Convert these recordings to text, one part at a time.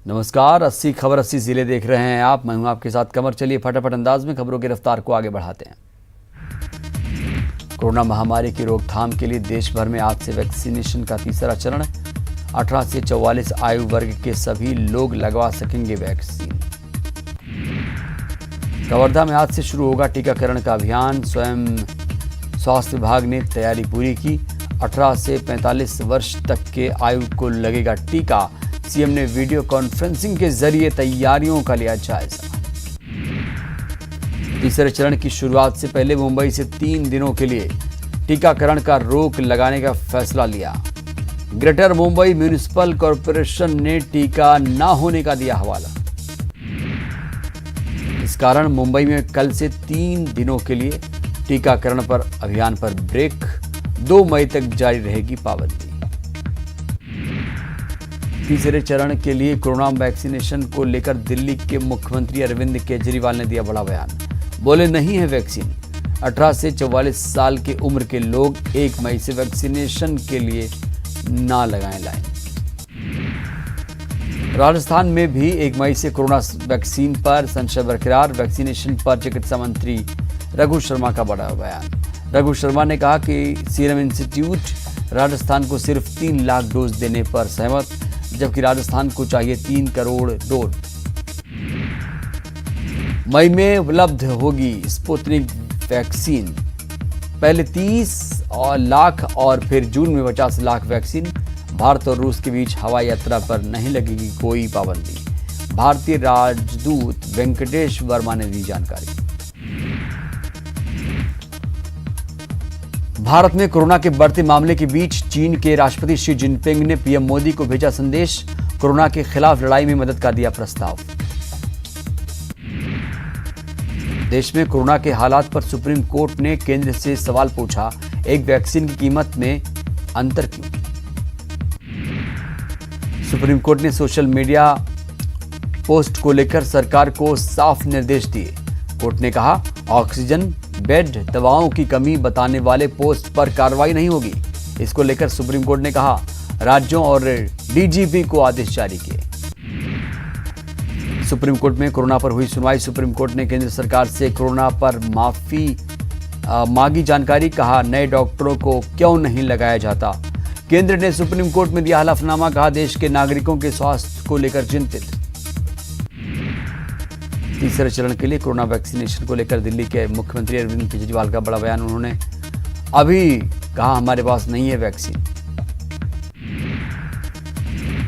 नमस्कार, 80 खबर 80 जिले देख रहे हैं आप। मैं हूं आपके साथ कमर। चलिए फटाफट अंदाज में खबरों की रफ्तार को आगे बढ़ाते हैं। कोरोना महामारी की रोकथाम के लिए देश भर में आज से वैक्सीनेशन का तीसरा चरण। 18 से 44 आयु वर्ग के सभी लोग लगवा सकेंगे वैक्सीन। कवर्धा में आज से शुरू होगा टीकाकरण का अभियान। स्वयं स्वास्थ्य विभाग ने तैयारी पूरी की। 18 से 45 वर्ष तक के आयु को लगेगा टीका। सीएम ने वीडियो कॉन्फ्रेंसिंग के जरिए तैयारियों का लिया जायजा। तीसरे चरण की शुरुआत से पहले मुंबई से 3 दिनों के लिए टीकाकरण का रोक लगाने का फैसला लिया। ग्रेटर मुंबई म्युनिसिपल कॉरपोरेशन ने टीका न होने का दिया हवाला। इस कारण मुंबई में कल से 3 दिनों के लिए टीकाकरण पर अभियान पर ब्रेक। 2 मई तक जारी रहेगी पाबंदी। तीसरे चरण के लिए कोरोना वैक्सीनेशन को लेकर दिल्ली के मुख्यमंत्री अरविंद केजरीवाल ने दिया बड़ा बयान। बोले नहीं है वैक्सीन। 18 से 44 साल के उम्र के लोग 1 मई से वैक्सीनेशन के लिए ना लगाएं लाइन। राजस्थान में भी 1 मई से कोरोना वैक्सीन पर संशय बरकरार। वैक्सीनेशन पर चिकित्सा मंत्री रघु शर्मा का बड़ा बयान। रघु शर्मा ने कहा कि सीरम इंस्टीट्यूट राजस्थान को सिर्फ 3 लाख डोज देने पर सहमत, जबकि राजस्थान को चाहिए 3 करोड़ डोज। मई में उपलब्ध होगी स्पुतनिक वैक्सीन। पहले 30 लाख और फिर जून में 50 लाख वैक्सीन। भारत और रूस के बीच हवाई यात्रा पर नहीं लगेगी कोई पाबंदी। भारतीय राजदूत वेंकटेश वर्मा ने दी जानकारी। भारत में कोरोना के बढ़ते मामले के बीच चीन के राष्ट्रपति शी जिनपिंग ने पीएम मोदी को भेजा संदेश। कोरोना के खिलाफ लड़ाई में मदद का दिया प्रस्ताव। देश में कोरोना के हालात पर सुप्रीम कोर्ट ने केंद्र से सवाल पूछा। एक वैक्सीन की कीमत में अंतर क्यों? सुप्रीम कोर्ट ने सोशल मीडिया पोस्ट को लेकर सरकार को साफ निर्देश दिए। कोर्ट ने कहा, ऑक्सीजन बेड, दवाओं की कमी बताने वाले पोस्ट पर कार्रवाई नहीं होगी। इसको लेकर सुप्रीम कोर्ट ने कहा, राज्यों और डीजीपी को आदेश जारी किए। सुप्रीम कोर्ट में कोरोना पर हुई सुनवाई। सुप्रीम कोर्ट ने केंद्र सरकार से कोरोना पर माफी मांगी जानकारी। कहा, नए डॉक्टरों को क्यों नहीं लगाया जाता। केंद्र ने सुप्रीम कोर्ट में दिया हलफनामा। कहा, देश के नागरिकों के स्वास्थ्य को लेकर चिंतित। तीसरे चरण के लिए कोरोना वैक्सीनेशन को लेकर दिल्ली के मुख्यमंत्री अरविंद केजरीवाल का बड़ा बयान। उन्होंने अभी कहा, हमारे पास नहीं है वैक्सीन।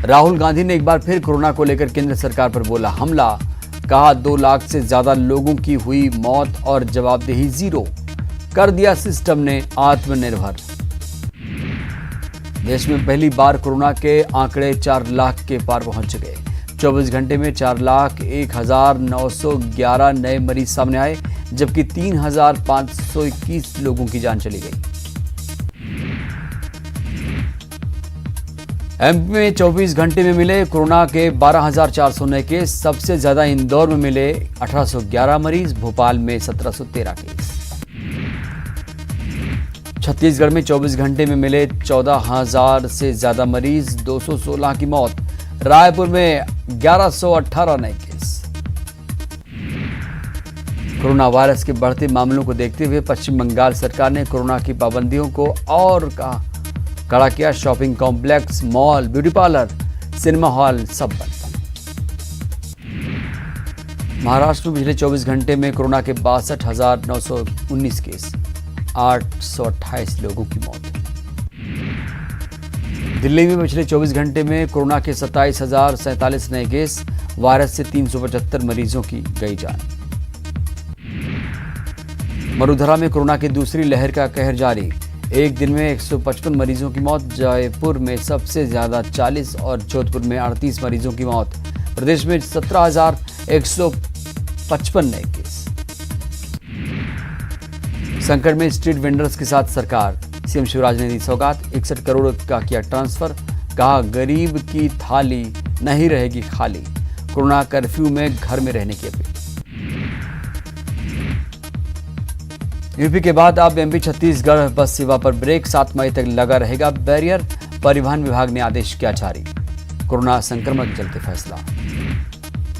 राहुल गांधी ने एक बार फिर कोरोना को लेकर केंद्र सरकार पर बोला हमला। कहा, 2 लाख से ज्यादा लोगों की हुई मौत और जवाबदेही जीरो। कर दिया सिस्टम ने आत्मनिर्भर। देश में पहली बार कोरोना के आंकड़े 4 लाख के पार पहुंच गए। 24 घंटे में 4,01,911 नए मरीज सामने आए, जबकि 3,521 लोगों की जान चली गई। एमपी में 24 घंटे में मिले कोरोना के 12,400 नए केस। सबसे ज्यादा इंदौर में मिले 1,811 मरीज, भोपाल में 1,713 केस। छत्तीसगढ़ में 24 घंटे में मिले 14,000 से ज्यादा मरीज, 216 की मौत। रायपुर में 1118 नए केस। कोरोना वायरस के बढ़ते मामलों को देखते हुए पश्चिम बंगाल सरकार ने कोरोना की पाबंदियों को और कड़ा किया। Shopping complex, mall, beauty parlour, cinema hall सब बंद। महाराष्ट्र में पिछले 24 घंटे में कोरोना के 62,919 केस, 828 लोगों की मौत। दिल्ली में पिछले 24 घंटे में कोरोना के 27,047 नए केस। वायरस से 375 मरीजों की गई जान। मरुधरा में कोरोना की दूसरी लहर का कहर जारी। एक दिन में 155 मरीजों की मौत। जयपुर में सबसे ज्यादा 40 और जोधपुर में 38 मरीजों की मौत। प्रदेश में 17,155 नए केस। संकट में स्ट्रीट वेंडर्स के साथ सरकार। सीएम शिवराज ने दी सौगात। 61 करोड़ का किया ट्रांसफर। कहा, गरीब की थाली नहीं रहेगी खाली। कोरोना कर्फ्यू में घर में रहने की अपील। यूपी के बाद अब एमपी छत्तीसगढ़ बस सेवा पर ब्रेक। 7 मई तक लगा रहेगा बैरियर। परिवहन विभाग ने आदेश किया जारी। कोरोना संक्रमण के चलते फैसला।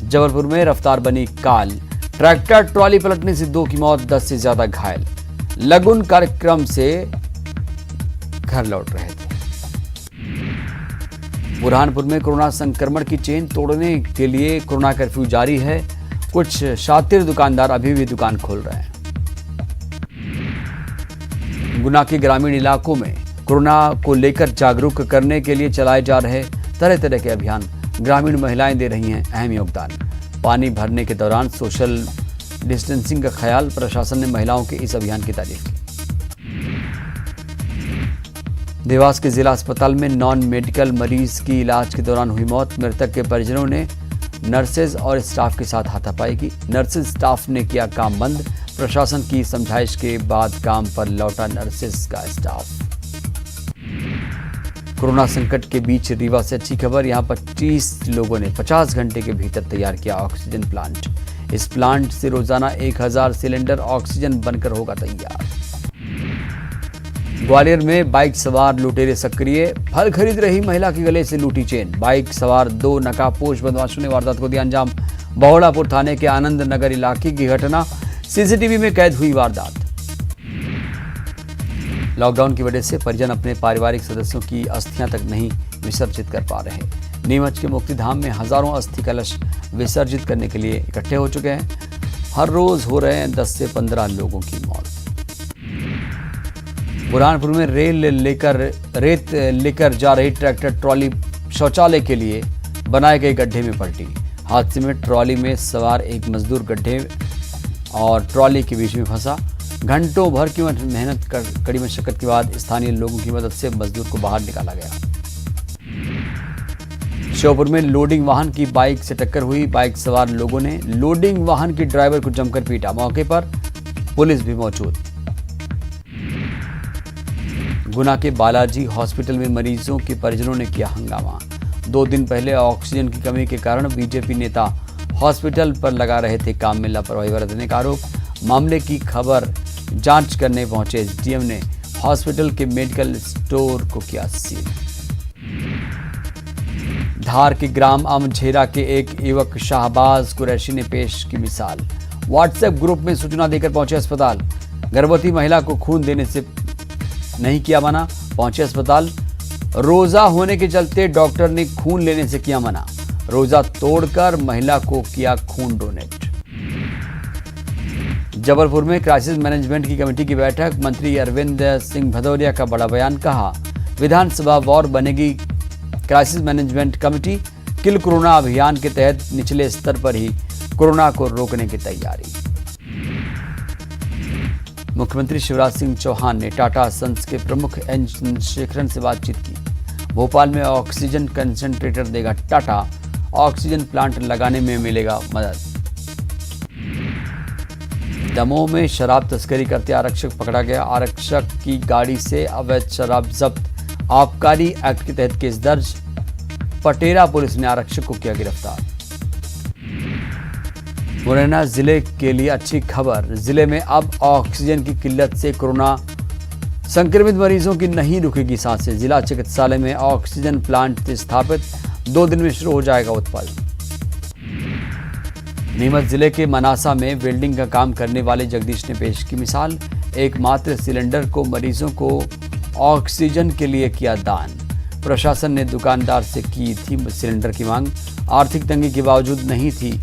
जबलपुर में रफ्तार बनी काल, ट्रैक्टर ट्रॉली पलटने से 2 की मौत, 10 से ज्यादा घायल। लगुन कार्यक्रम से घर लौट रहे थे। बुरहानपुर में कोरोना संक्रमण की चेन तोड़ने के लिए कोरोना कर्फ्यू जारी है। कुछ शातिर दुकानदार अभी भी दुकान खोल रहे हैं। गुना के ग्रामीण इलाकों में कोरोना को लेकर जागरूक करने के लिए चलाए जा रहे तरह तरह के अभियान, ग्रामीण महिलाएं दे रही हैं अहम योगदान। पानी भरने के दौरान सोशल डिस्टेंसिंग का ख्याल, प्रशासन ने महिलाओं के इस अभियान की तारीफ की। देवास के जिला अस्पताल में नॉन मेडिकल मरीज की इलाज के दौरान हुई मौत। मृतक के परिजनों ने नर्सेज और स्टाफ के साथ हाथापाई की। नर्सेज स्टाफ ने किया काम बंद। प्रशासन की समझाइश के बाद काम पर लौटा नर्सेज का स्टाफ। कोरोना संकट के बीच रीवा से अच्छी खबर, यहां 25 लोगों ने 50 घंटे के भीतर तैयार किया ऑक्सीजन प्लांट। इस प्लांट से रोजाना 1000 सिलेंडर ऑक्सीजन बनकर होगा तैयार। ग्वालियर में बाइक सवार लुटेरे सक्रिय, फल खरीद रही महिला के गले से लूटी चेन। बाइक सवार 2 नकाबपोश बदमाशों ने वारदात को दिया अंजाम। बहोड़ापुर थाने के आनंद नगर इलाके की घटना, सीसीटीवी में कैद हुई वारदात। लॉकडाउन की वजह से परिजन अपने पारिवारिक सदस्यों की अस्थियां तक नहीं विसर्जित कर पा रहे। नीमच के मुक्तिधाम में हजारों अस्थि कलश विसर्जित करने के लिए इकट्ठे हो चुके हैं। हर रोज हो रहे हैं 10 से 15 लोगों की मौत। बुरहानपुर में रेत लेकर जा रही ट्रैक्टर ट्रॉली शौचालय के लिए बनाए गए गड्ढे में पलटी। हादसे में ट्रॉली में सवार एक मजदूर गड्ढे और ट्रॉली के बीच में फंसा। घंटों भर की मेहनत कड़ी मशक्कत के बाद स्थानीय लोगों की मदद से मजदूर को बाहर निकाला गया। श्योपुर में लोडिंग वाहन की बाइक से टक्कर हुई। बाइक सवार लोगों ने लोडिंग वाहन के ड्राइवर को जमकर पीटा। मौके पर पुलिस भी मौजूद। गुना के बालाजी हॉस्पिटल में मरीजों के परिजनों ने किया हंगामा। 2 दिन पहले ऑक्सीजन की कमी के कारण बीजेपी नेता हॉस्पिटल पर लगा रहे थे काम में लापरवाही बरतने का आरोप। मामले की खबर जांच करने पहुंचे एसडीएम ने हॉस्पिटल के मेडिकल स्टोर को किया सील। धार के ग्राम अमझेरा के एक युवक शाहबाज कुरैशी ने पेश की मिसाल। व्हाट्सएप ग्रुप में सूचना देकर पहुंचे अस्पताल। गर्भवती महिला को खून देने से नहीं किया मना, पहुंचे अस्पताल। रोजा होने के चलते डॉक्टर ने खून लेने से किया मना। रोजा तोड़कर महिला को किया खून डोनेट। जबलपुर में क्राइसिस मैनेजमेंट की कमेटी की बैठक, मंत्री अरविंद सिंह भदौरिया का बड़ा बयान। कहा विधानसभा वार बनेगी crisis management committee. Kill corona अभियान के तहत निचले स्तर पर ही कोरोना को रोकने की तैयारी। मुख्यमंत्री शिवराज सिंह चौहान ने टाटा सन्स के प्रमुख एन चंद्रशेखरन से बातचीत की। भोपाल में ऑक्सीजन कंसंट्रेटर देगा टाटा, ऑक्सीजन प्लांट लगाने में मिलेगा मदद। दमोह में शराब तस्करी करते आरक्षक पकड़ा गया। आरक्षक की गाड़ी से अवैध शराब जब्त। आबकारी एक्ट के तहत केस दर्ज। पटेरा पुलिस ने आरक्षक को किया गिरफ्तार। मुरैना जिले के लिए अच्छी खबर, जिले में अब ऑक्सीजन की किल्लत से कोरोना संक्रमित मरीजों की नहीं रुकेगी सांसें। जिला चिकित्सालय में ऑक्सीजन प्लांट स्थापित, 2 दिन में शुरू हो जाएगा उत्पादन। नीमच जिले के मनासा में वेल्डिंग का काम करने वाले जगदीश ने पेश की मिसाल। एकमात्र सिलेंडर को मरीजों को ऑक्सीजन के लिए किया दान। प्रशासन ने दुकानदार से की थी सिलेंडर की मांग। आर्थिक तंगी के बावजूद नहीं थी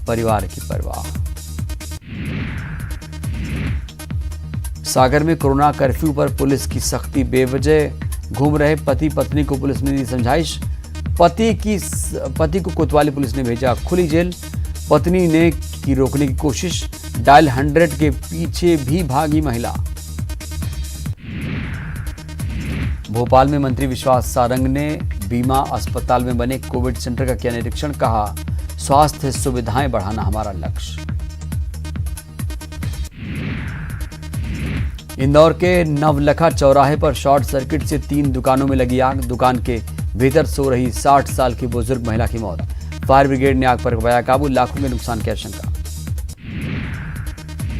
परिवार की परवाह। सागर में कोरोना कर्फ्यू पर पुलिस की सख्ती। बेवजह घूम रहे पति पत्नी को पुलिस ने दी समझाइश। पति को कोतवाली पुलिस ने भेजा खुली जेल। पत्नी ने की रोकने की कोशिश। डायल 100 के पीछे भी भागी महिला। भोपाल में मंत्री विश्वास सारंग ने बीमा अस्पताल में बने कोविड सेंटर का किया निरीक्षण। कहा स्वास्थ्य सुविधाएं बढ़ाना हमारा लक्ष्य। इंदौर के नवलखा चौराहे पर शॉर्ट सर्किट से 3 दुकानों में लगी आग। दुकान के भीतर सो रही 60 साल की बुजुर्ग महिला की मौत। फायर ब्रिगेड ने आग पर पाया काबू। लाखों के नुकसान की आशंका।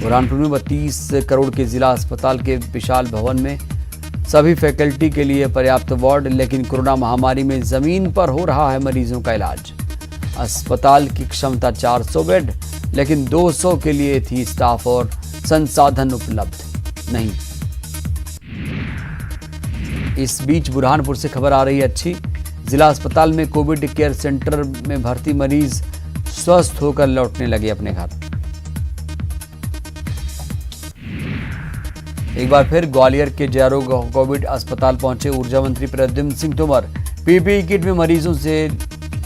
बुरहानपुर में 32 करोड़ के जिला अस्पताल के विशाल भवन में सभी फैकल्टी के लिए पर्याप्त वार्ड, लेकिन कोरोना महामारी में जमीन पर हो रहा है मरीजों का इलाज। अस्पताल की क्षमता 400 बेड, लेकिन 200 के लिए थी स्टाफ और संसाधन उपलब्ध नहीं। इस बीच बुरहानपुर से खबर आ रही है अच्छी। जिला अस्पताल में कोविड केयर सेंटर में भर्ती मरीज स्वस्थ होकर लौटने लगे अपने घर। एक बार फिर ग्वालियर के जेआरओ कोविड अस्पताल पहुंचे ऊर्जा मंत्री प्रद्युम्न सिंह तोमर। पीपीई किट में मरीजों से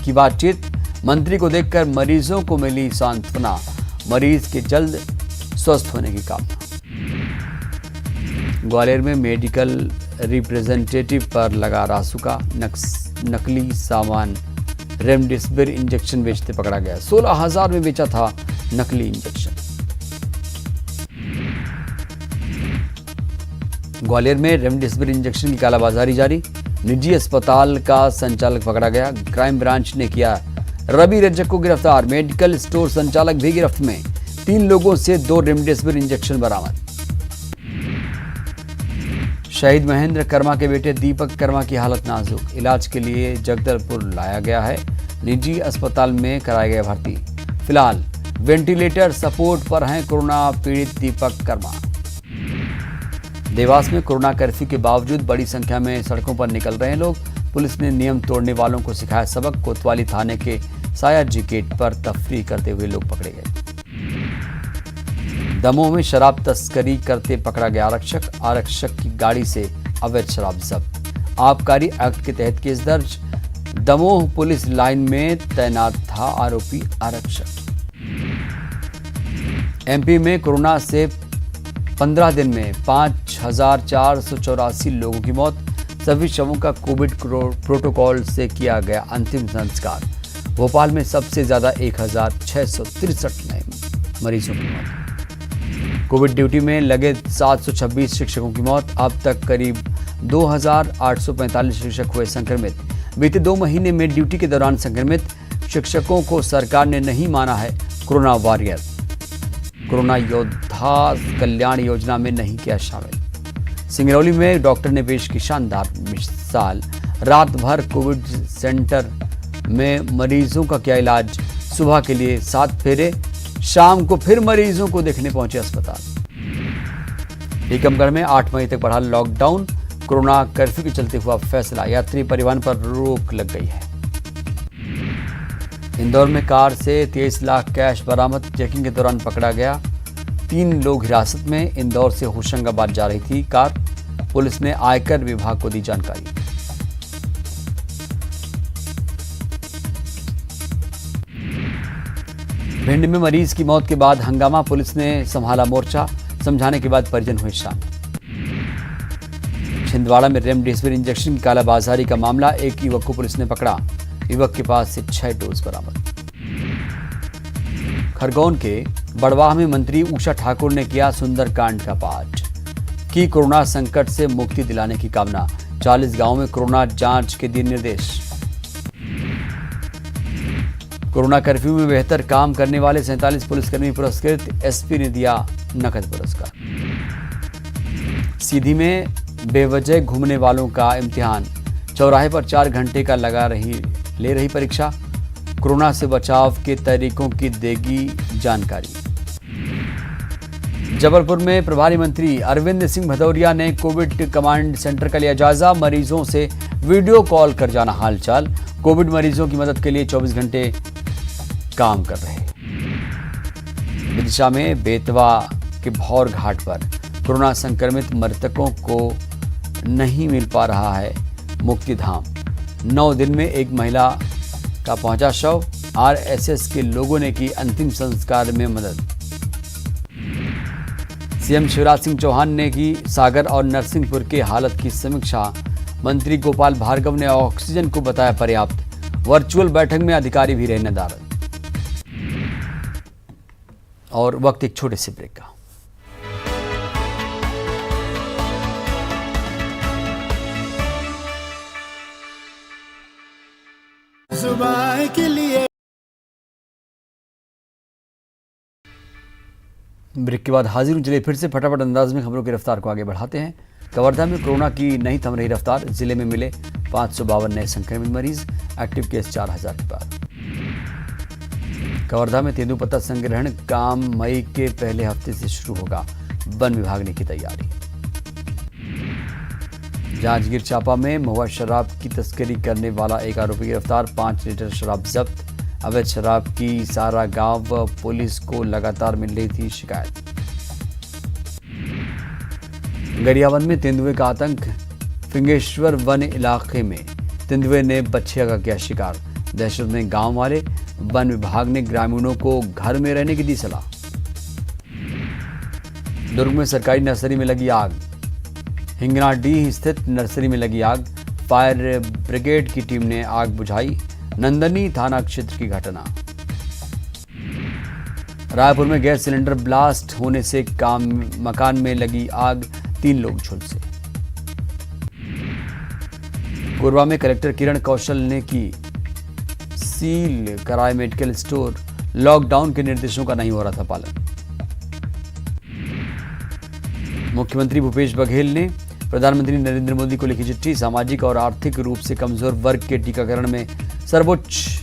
की बातचीत, मंत्री को देखकर मरीजों को मिली सांत्वना, मरीज के जल्द स्वस्थ होने की कामना। ग्वालियर में मेडिकल रिप्रेजेंटेटिव पर लगा रासुका, नकली सामान रेमडेसिविर इंजेक्शन बेचते पकड़ा गया। 16,000 में बेचा था नकली इंजेक्शन। ग्वालियर में रेमडेसिविर इंजेक्शन की कालाबाजारी जारी, निजी अस्पताल का संचालक पकड़ा गया। क्राइम ब्रांच ने किया रवि रजक को गिरफ्तार। मेडिकल स्टोर संचालक भी गिरफ्त में। 3 लोगों से 2 रेमडेसिविर इंजेक्शन बरामद। शहीद महेंद्र कर्मा के बेटे दीपक कर्मा की हालत नाजुक, इलाज के लिए जगदलपुर लाया गया है। निजी अस्पताल में कराया गया भर्ती। फिलहाल वेंटिलेटर सपोर्ट पर हैं कोरोना पीड़ित दीपक कर्मा। देवास में कोरोना कर्फ्यू के बावजूद बड़ी संख्या में सड़कों पर निकल रहे हैं लोग। पुलिस ने नियम तोड़ने वालों को सिखाया सबक। कोतवाली थाने के सायाजी गेट पर तफरीह करते हुए लोग पकड़े गए। दमोह में शराब तस्करी करते पकड़ा गया आरक्षक की गाड़ी से अवैध शराब जब्त। आबकारी एक्ट के तहत केस दर्ज। दमोह पुलिस लाइन में तैनात था आरोपी आरक्षक। एमपी में कोरोना से 15 दिन में 5,484 लोगों की मौत। सभी शवों का कोविड प्रोटोकॉल से किया गया अंतिम संस्कार। भोपाल में सबसे ज्यादा 1,663 नए मरीजों की मौत। कोविड ड्यूटी में लगे 726 शिक्षकों की मौत। अब तक करीब 2,845 शिक्षक हुए संक्रमित। बीते 2 महीने में ड्यूटी के दौरान संक्रमित शिक्षकों को सरकार ने नहीं माना है कोरोना वॉरियर। कोरोना योद्धा कल्याण योजना में नहीं किया शामिल। सिंगरौली में डॉक्टर ने पेश की शानदार मिसाल। रात भर कोविड सेंटर में मरीजों का किया इलाज। सुबह के लिए 7 फेरे, शाम को फिर मरीजों को देखने पहुंचे अस्पताल। टीकमगढ़ में 8 मई तक बढ़ा लॉकडाउन। कोरोना कर्फ्यू के चलते हुआ फैसला, यात्री परिवहन पर रोक लग गई है। इंदौर में कार से 23 लाख कैश बरामद। चेकिंग के दौरान पकड़ा गया। 3 लोग हिरासत में। इंदौर से होशंगाबाद जा रही थी कार। पुलिस ने आयकर विभाग को दी जानकारी। भिंड में मरीज की मौत के बाद हंगामा, पुलिस ने संभाला मोर्चा। समझाने के बाद परिजन हुए शांत। छिंदवाड़ा में रेमडेसिविर इंजेक्शन की कालाबाजारी का मामला, एक युवक को पुलिस ने पकड़ा। युवक के पास से 6 डोज बरामद। खरगोन के बड़वाह में मंत्री उषा ठाकुर ने किया सुंदरकांड का पाठ, की कोरोना संकट से मुक्ति दिलाने की कामना। 40 गांवों में कोरोना जांच के दिए निर्देश। कोरोना कर्फ्यू में बेहतर काम करने वाले 47 पुलिसकर्मी पुरस्कृत, एसपी ने दिया नकद पुरस्कार। सीधी में बेवजह घूमने वालों का इम्तिहान, चौराहे पर 4 घंटे का ले रही परीक्षा। कोरोना से बचाव के तरीकों की देगी जानकारी। जबलपुर में प्रभारी मंत्री अरविंद सिंह भदौरिया ने कोविड कमांड सेंटर का लिया जायजा। मरीजों से वीडियो कॉल कर जाना हालचाल। कोविड मरीजों की मदद के लिए 24 घंटे काम कर रहे। विदिशा में बेतवा के भौर घाट पर कोरोना संक्रमित मृतकों को नहीं मिल पा रहा है मुक्तिधाम। 9 दिन में एक महिला का पहुंचा शव। आरएसएस के लोगों ने की अंतिम संस्कार में मदद। सीएम शिवराज सिंह चौहान ने की सागर और नरसिंहपुर के हालत की समीक्षा। मंत्री गोपाल भार्गव ने ऑक्सीजन को बताया पर्याप्त। वर्चुअल बैठक में अधिकारी भी रहे नदारद। और वक्त एक छोटे से ब्रेक का। सुबह के लिए ब्रेक के बाद हाजिर हूं। चलिए फिर से फटाफट अंदाज में खबरों की रफ्तार को आगे बढ़ाते हैं। कवर्धा में कोरोना की नहीं थम रही रफ्तार, जिले में मिले 552 नए संक्रमित मरीज, एक्टिव केस 4000 के पार। कवर्धा में तेंदुपत्ता संग्रहण काम मई के पहले हफ्ते से शुरू होगा, वन विभाग ने की तैयारी। जांजगीर चांपा में महुआ शराब की तस्करी करने वाला एक आरोपी गिरफ्तार, 5 लीटर शराब जब्त। अवैध शराब की सारा गांव पुलिस को लगातार मिल रही थी शिकायत। गरियाबंद में तेंदुए का आतंक, फिंगेश्वर वन इलाके में तेंदुए ने बछिया का किया शिकार, दहशत में गांव वाले। वन विभाग ने ग्रामीणों को घर में रहने की दी सलाह। दुर्ग में सरकारी नर्सरी में लगी आग, हिंगनाडीह स्थित नर्सरी में लगी आग, फायर ब्रिगेड की टीम ने आग बुझाई। नंदनी थाना क्षेत्र की घटना। रायपुर में गैस सिलेंडर ब्लास्ट होने से मकान में लगी आग, 3 लोग झुलसे। कोरबा में कलेक्टर किरण कौशल ने की सील कराए मेडिकल स्टोर, लॉकडाउन के निर्देशों का नहीं हो रहा था पालन। मुख्यमंत्री भूपेश बघेल ने प्रधानमंत्री नरेंद्र मोदी को लिखी चिट्ठी, सामाजिक और आर्थिक रूप से कमजोर वर्ग के टीकाकरण में सर्वोच्च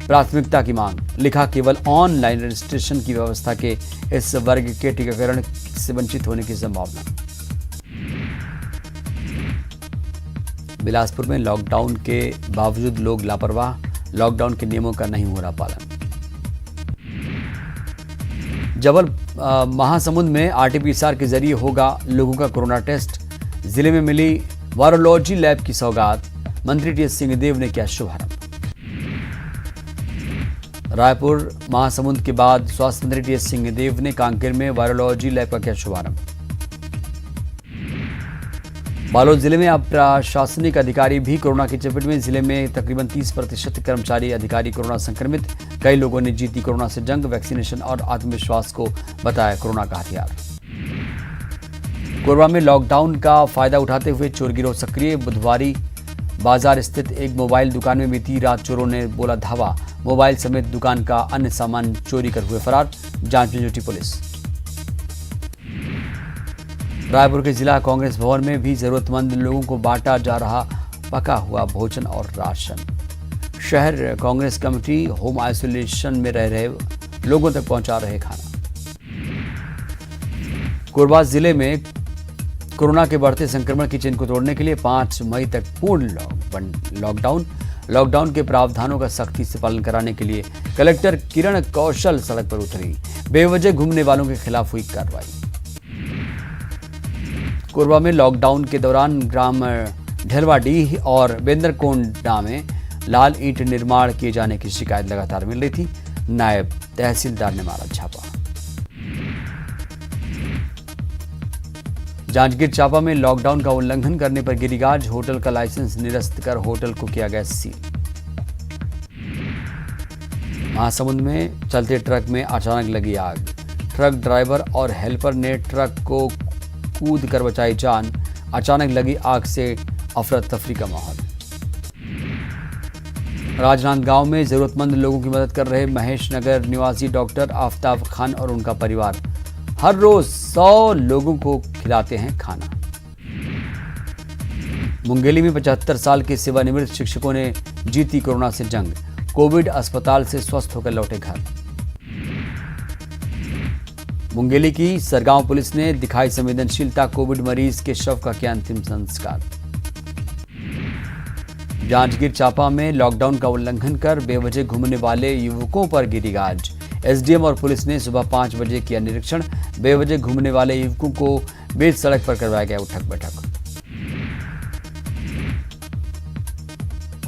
प्राथमिकता की मांग। लिखा, केवल ऑनलाइन रजिस्ट्रेशन की व्यवस्था के इस वर्ग के टीकाकरण से वंचित होने की संभावना। बिलासपुर में लॉकडाउन के बावजूद लोग लापरवाह, लॉकडाउन के नियमों का नहीं हो रहा पालन। जबल महासमुंद में आरटीपीसीआर के जरिए होगा लोगों का कोरोना टेस्ट, जिले में मिली वायरोलॉजी लैब की सौगात, मंत्री टीएस सिंहदेव ने किया शुभारंभ। रायपुर महासमुंद के बाद स्वास्थ्य मंत्री टीएस सिंहदेव ने कांकेर में वायरोलॉजी लैब का किया शुभारंभ। बालोद जिले में अब प्रशासनिक अधिकारी भी कोरोना की चपेट में, जिले में तकरीबन 30% कर्मचारी अधिकारी कोरोना संक्रमित। कई लोगों ने जीती कोरोना से जंग, वैक्सीनेशन और आत्मविश्वास को बताया कोरोना का हथियार। कोरबा में लॉकडाउन का फायदा उठाते हुए चोर गिरोह सक्रिय, बुधवारी बाजार स्थित एक मोबाइल दुकान में बीती रात चोरों ने बोला धावा, मोबाइल समेत दुकान का अन्य सामान चोरी कर हुए फरार, जांच में जुटी पुलिस। रायपुर के जिला कांग्रेस भवन में भी जरूरतमंद लोगों को बांटा जा रहा पका हुआ भोजन और राशन। शहर कांग्रेस कमेटी होम आइसोलेशन में रह रहे लोगों तक पहुंचा रहे खाना। कोरबा जिले में कोरोना के बढ़ते संक्रमण की चेन को तोड़ने के लिए 5 मई तक पूर्ण लॉकडाउन के प्रावधानों का सख्ती से पालन कराने के लिए कलेक्टर किरण कौशल सड़क पर उतरी, बेवजह घूमने वालों के खिलाफ हुई कार्रवाई। कोरबा में लॉकडाउन के दौरान ग्राम ढेलवाडीह और बेंदरकोंडा में लाल ईंट निर्माण किए जाने की शिकायत लगातार मिल रही थी, नायब तहसीलदार ने मारा छापा। जांजगीर चांपा में लॉकडाउन का उल्लंघन करने पर गिरिराज होटल का लाइसेंस निरस्त कर होटल को किया गया सील। महासमुंद में चलते ट्रक में अचानक लगी आग, ट्रक ड्राइवर और हेल्पर ने ट्रक को कूद कर बचाई जान, अचानक लगी आग से अफरा तफरी का माहौल। राजनांदगांव में जरूरतमंद लोगों की मदद कर रहे महेश नगर निवासी डॉक्टर आफ्ताब खान और उनका परिवार हर रोज 100 लोगों को खिलाते हैं खाना। मुंगेली में 75 साल के सेवानिवृत्त शिक्षकों ने जीती कोरोना से जंग, कोविड अस्पताल से स्वस्थ होकर लौटे घर। मुंगेली की सरगांव पुलिस ने दिखाई संवेदनशीलता, कोविड मरीज के शव का किया अंतिम संस्कार। जांजगीर चांपा में लॉकडाउन का उल्लंघन कर बेवजह घूमने वाले युवकों पर गिरी गाज, एसडीएम और पुलिस ने सुबह 5 बजे किया निरीक्षण, बेवजह घूमने वाले युवकों को बीच सड़क पर करवाया गया उठक बैठक।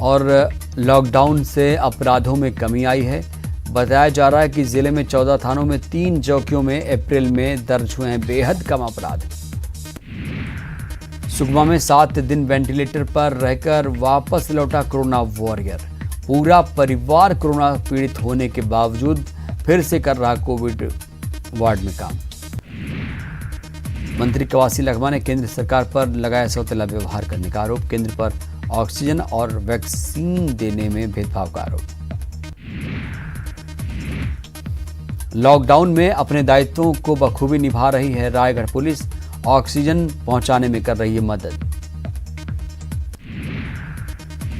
और लॉकडाउन से अपराधों में कमी आई है, बताया जा रहा है कि जिले में 14 थानों में 3 चौकियों में अप्रैल में दर्ज हुए हैं बेहद कम अपराध। सुकमा में 7 दिन वेंटिलेटर पर रहकर वापस लौटा कोरोना वॉरियर, पूरा परिवार कोरोना पीड़ित होने के बावजूद फिर से कर रहा कोविड वार्ड में काम। मंत्री कवासी लखमा ने केंद्र सरकार पर लगाया सौतेला व्यवहार करने का आरोप, केंद्र पर ऑक्सीजन और वैक्सीन देने में भेदभाव का आरोप। लॉकडाउन में अपने दायित्वों को बखूबी निभा रही है रायगढ़ पुलिस, ऑक्सीजन पहुंचाने में कर रही है मदद।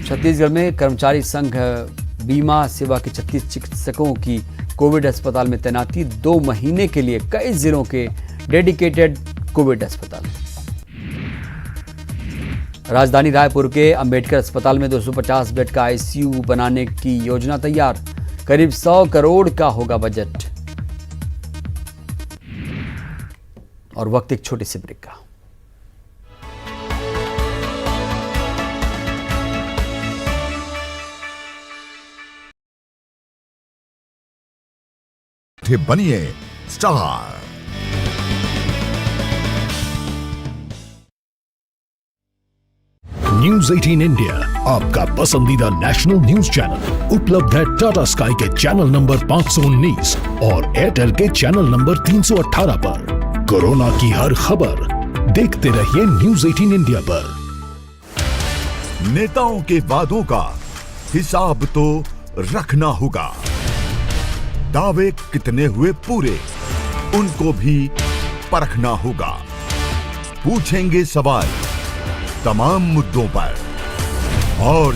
छत्तीसगढ़ में कर्मचारी संघ बीमा सेवा के 36 चिकित्सकों की कोविड अस्पताल में तैनाती, 2 महीने के लिए कई जिलों के डेडिकेटेड कोविड अस्पताल। राजधानी रायपुर के अंबेडकर अस्पताल में 250 बेड का आईसीयू बनाने की योजना तैयार, करीब 100 करोड़ का होगा बजट। और वक्त एक छोटे से ब्रेक का। बनिए स्टार। न्यूज 18 इंडिया आपका पसंदीदा नेशनल न्यूज चैनल उपलब्ध है टाटा स्काई के चैनल नंबर 519 और एयरटेल के चैनल नंबर 318 पर। कोरोना की हर खबर देखते रहिए न्यूज 18 इंडिया पर। नेताओं के वादों का हिसाब तो रखना होगा। दावे कितने हुए पूरे, उनको भी परखना होगा। पूछेंगे सवाल तमाम मुद्दों पर और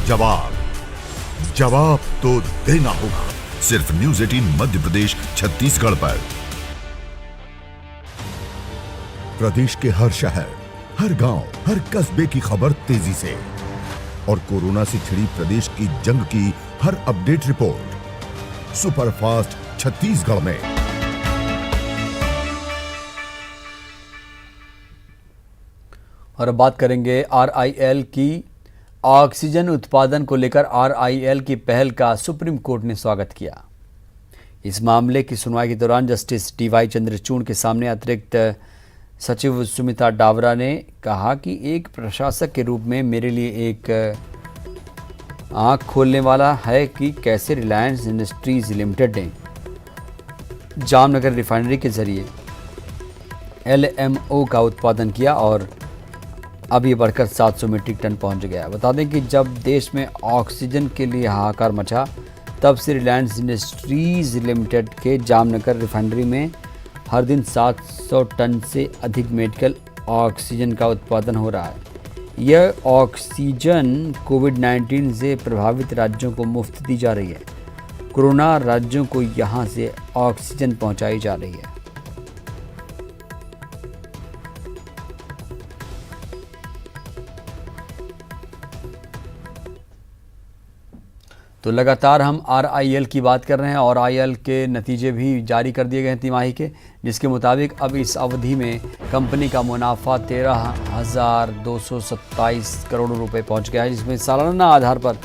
जवाब तो देना होगा। सिर्फ न्यूज 18 मध्य प्रदेश छत्तीसगढ़ पर। प्रदेश के हर शहर, हर गांव, हर कस्बे की खबर तेजी से और कोरोना से छिड़ी प्रदेश की जंग की हर अपडेट रिपोर्ट सुपरफास्ट छत्तीसगढ़ में। और अब बात करेंगे आरआईएल की। ऑक्सीजन उत्पादन को लेकर आरआईएल की पहल का सुप्रीम कोर्ट ने स्वागत किया। इस मामले की सुनवाई के दौरान जस्टिस डीवाई चंद्रचूड़ के सामने अतिरिक्त सचिव सुमिता डावरा ने कहा कि एक प्रशासक के रूप में मेरे लिए एक आंख खोलने वाला है कि कैसे रिलायंस इंडस्ट्रीज लिमिटेड ने जामनगर रिफाइनरी के जरिए एलएमओ का उत्पादन किया और अब ये बढ़कर 700 मीट्रिक टन पहुंच गया। बता दें कि जब देश में ऑक्सीजन के लिए हाहाकार मचा, तब से रिलायंस इंडस्ट्रीज लिमिटेड के जामनगर रिफाइनरी में हर दिन 700 टन से अधिक मेडिकल ऑक्सीजन का उत्पादन हो रहा है। यह ऑक्सीजन कोविड-19 से प्रभावित राज्यों को मुफ्त दी जा रही है। कोरोना राज्यों को यहां से ऑक्सीजन पहुंचाई जा रही है। तो लगातार हम आरआईएल की बात कर रहे हैं और आरआईएल के नतीजे भी जारी कर दिए गए हैं तिमाही के, जिसके मुताबिक अब इस अवधि में कंपनी का मुनाफा 13,227 करोड़ रुपए पहुंच गया है, जिसमें सालाना आधार पर